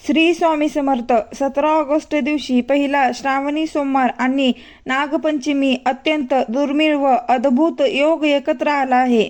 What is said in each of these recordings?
Shri Swami Samarth. 17 August दिवशी पहिला श्रावणी सोमवार आणि नागपंचमी अत्यंत दुर्मिळ व अद्भुत योग एकत्र आला आहे.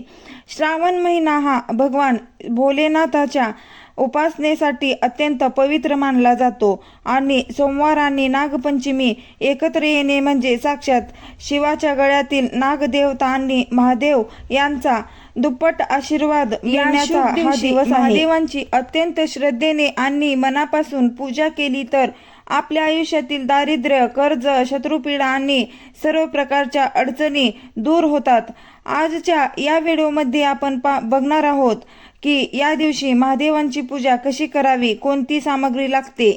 श्रावण महिना हा भगवान भोलेनाथाच्या उपासनेसाठी अत्यंत पवित्र मानला जातो आणि सोमवार आणि नागपंचमी एकत्र येणे म्हणजे साक्षात शिवाच्या गळ्यातील नागदेवता आणि महादेव यांचा दुप्पट आशीर्वाद मिळण्याचा हा दिवस आहे. महादेवांची अत्यंत श्रद्धेने आणि मनापासून पूजा केली तर आपल्या आयुष्यातील दारिद्र्य, कर्ज, शत्रुपीडा आणि सर्व प्रकारच्या अडचणी दूर होतात. आजच्या या व्हिडिओमध्ये आपण बघणार आहोत की या दिवशी महादेवांची पूजा कशी करावी, कोणती सामग्री लागते,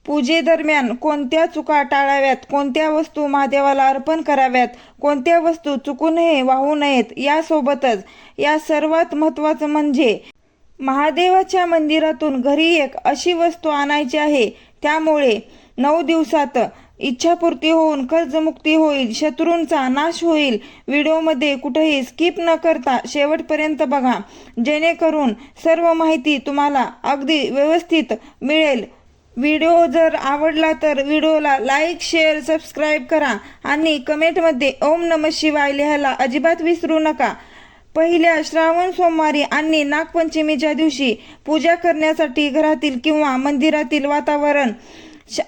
पूजेदरम्यान कोणत्या चुका टाळाव्यात, कोणत्या वस्तू महादेवाला अर्पण कराव्यात, कोणत्या वस्तू चुकूनही वाहू नयेत. यासोबतच या सर्वात महत्त्वाचं म्हणजे महादेवाच्या मंदिरातून घरी एक अशी वस्तू आणायची आहे त्यामुळे 9 दिवसात इच्छापूर्ती होऊन कर्जमुक्ती होईल, शत्रूंचा नाश होईल. व्हिडिओमध्ये कुठेही स्किप न करता शेवटपर्यंत बघा जेणेकरून सर्व माहिती तुम्हाला अगदी व्यवस्थित मिळेल. व्हिडिओ जर आवडला तर व्हिडिओला लाईक, शेअर, सबस्क्राईब करा आणि कमेंटमध्ये ओम नमः शिवाय लिहायला अजिबात विसरू नका. पहिल्या श्रावण सोमवारी आणि नागपंचमीच्या दिवशी पूजा करण्यासाठी घरातील किंवा मंदिरातील वातावरण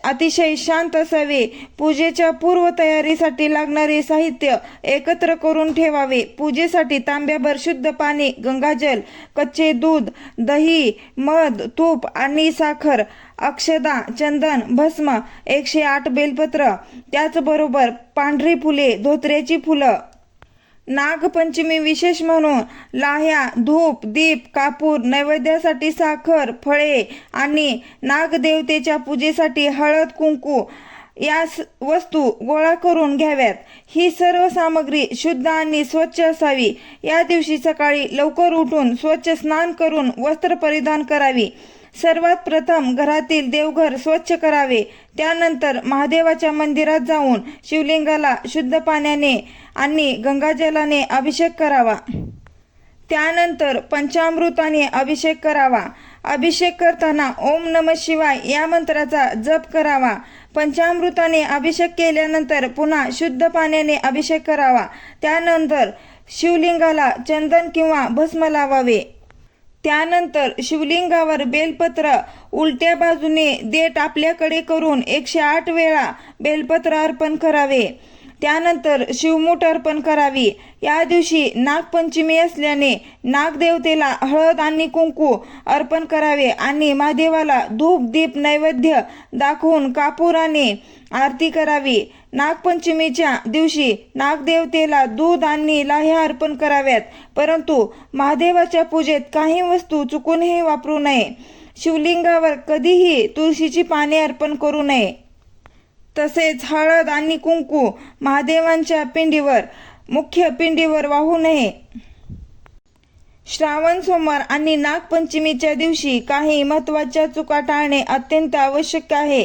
अतिशय शांत असावे. पूजेच्या पूर्वतयारीसाठी लागणारे साहित्य एकत्र करून ठेवावे. पूजेसाठी तांब्याभर शुद्ध पाणी, गंगाजल, कच्चे दूध, दही, मध, तूप आणि साखर, अक्षदा, चंदन, भस्म, 108 बेलपत्र, त्याचबरोबर पांढरी फुले, धोत्र्याची फुलं. नागपंचमी विशेष म्हणून लाह्या, धूप, दीप, कापूर, नैवेद्यासाठी साखर, फळे आणि नागदेवतेच्या पूजेसाठी हळद, कुंकू या वस्तू गोळा करून घ्याव्यात. ही सर्व सामग्री शुद्ध आणि स्वच्छ असावी. या दिवशी सकाळी लवकर उठून स्वच्छ स्नान करून वस्त्र परिधान करावी. सर्वात प्रथम घरातील देवघर स्वच्छ करावे. त्यानंतर महादेवाच्या मंदिरात जाऊन शिवलिंगाला शुद्ध पाण्याने आणि गंगाजलाने अभिषेक करावा. त्यानंतर पंचामृताने अभिषेक करावा. अभिषेक करताना ओम नमः शिवाय या मंत्राचा जप करावा. पंचामृताने अभिषेक केल्यानंतर पुन्हा शुद्ध पाण्याने अभिषेक करावा. त्यानंतर शिवलिंगाला चंदन किंवा भस्म लावावे. त्यानंतर शिवलिंगावर बेलपत्र उलट्या बाजूने देठ आपल्याकडे करून 108 वेळा बेलपत्र अर्पण करावे. त्यानंतर शिवमूठ अर्पण करावी. या दिवशी नागपंचमी असल्याने नागदेवतेला हळद आणि कुंकू अर्पण करावे आणि महादेवाला धूप, दीप, नैवेद्य दाखवून कापुराने आरती करावी. नागपंचमीच्या दिवशी नागदेवतेला दूध आणि लाह्या अर्पण कराव्यात, परंतु महादेवाच्या पूजेत काही वस्तू चुकूनही वापरू नये. शिवलिंगावर कधीही तुळशीची पाने अर्पण करू नये. तसेच हळद आणि कुंकू महादेवांच्या पिंडीवर, मुख्य पिंडीवर वाहू नये. श्रावण सोमवार आणि नागपंचमीच्या दिवशी काही महत्त्वाच्या चुका टाळणे अत्यंत आवश्यक आहे.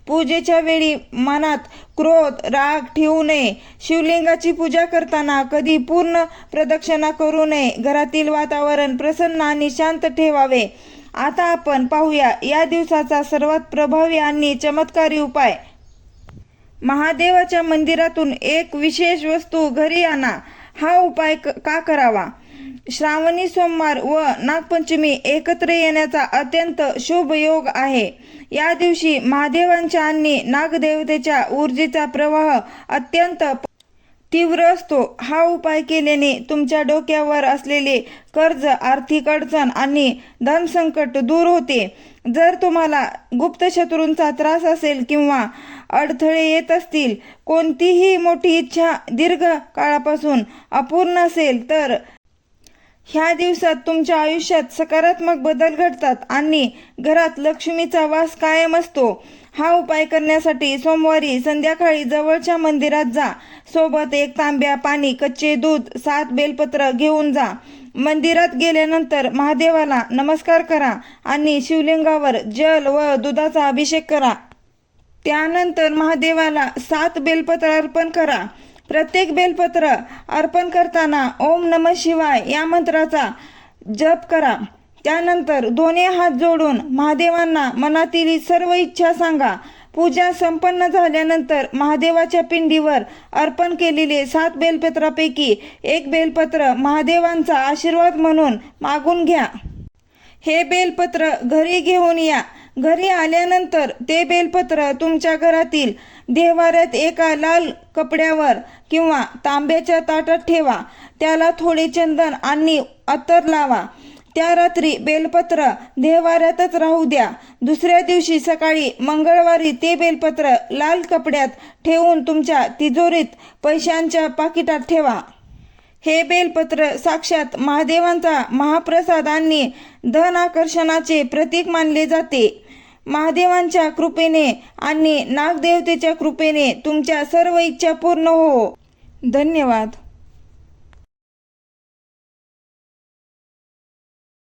पूजेच्या वेळी मनात क्रोध, राग ठेवू नये. शिवलिंगाची पूजा करताना कधी पूर्ण प्रदक्षिणा करू नये. घरातील वातावरण प्रसन्न आणि शांत ठेवावे. आता आपण पाहूया या दिवसाचा सर्वात प्रभावी आणि चमत्कारी उपाय. महादेवाच्या मंदिरातून एक विशेष वस्तू घरी आणा. हा उपाय का करावा? श्रावणी सोमवार व नागपंचमी एकत्र येण्याचा अत्यंत शुभ योग आहे. या दिवशी महादेवांच्या आणि नागदेवतेच्या ऊर्जेचा प्रवाह अत्यंत तीव्र असतो. हा उपाय केल्याने तुमच्या डोक्यावर असलेले कर्ज, आर्थिक अडचण आणि धनसंकट दूर होते. जर तुम्हाला गुप्त शत्रूंचा त्रास असेल किंवा अडथळे येत असतील, कोणतीही मोठी इच्छा दीर्घ काळापासून अपूर्ण असेल तर ह्या दिवसात तुमच्या आयुष्यात सकारात्मक बदल घडतात आणि घरात लक्ष्मीचा वास कायम असतो. हा उपाय करण्यासाठी सोमवारी संध्याकाळी जवळच्या मंदिरात जा. सोबत 1 तांब्या पाणी, कच्चे दूध, 7 बेलपत्र घेऊन जा. मंदिरात गेल्यानंतर महादेवाला नमस्कार करा आणि शिवलिंगावर जल व दुधाचा अभिषेक करा. त्यानंतर महादेवाला 7 बेलपत्र अर्पण करा. प्रत्येक बेलपत्र अर्पण करताना ओम नमः शिवाय या मंत्राचा जप करा. त्यानंतर दोन्ही हात जोडून महादेवांना मनातील सर्व इच्छा सांगा. पूजा संपन्न झाल्यानंतर महादेवाच्या पिंडीवर अर्पण केलेले 7 बेलपत्रापैकी एक बेलपत्र महादेवांचा आशीर्वाद म्हणून मागून घ्या. हे बेलपत्र घरी घेऊन या. घरी आल्यानंतर ते बेलपत्र तुमच्या घरातील देव्हाऱ्यात एका लाल कपड्यावर किंवा तांब्याच्या ताटात ठेवा. त्याला थोडे चंदन आणि अत्तर लावा. त्या रात्री बेलपत्र देव्हाऱ्यातच राहू द्या. दुसऱ्या दिवशी सकाळी मंगळवारी ते बेलपत्र लाल कपड्यात ठेवून तुमच्या तिजोरीत पैशांच्या पाकिटात ठेवा. हे बेलपत्र साक्षात महादेवांचा महाप्रसाद आणि धन आकर्षणाचे प्रतीक मानले जाते. महादेवांच्या कृपेने आणि नागदेवतेच्या कृपेने तुमच्या सर्व इच्छा पूर्ण हो. धन्यवाद.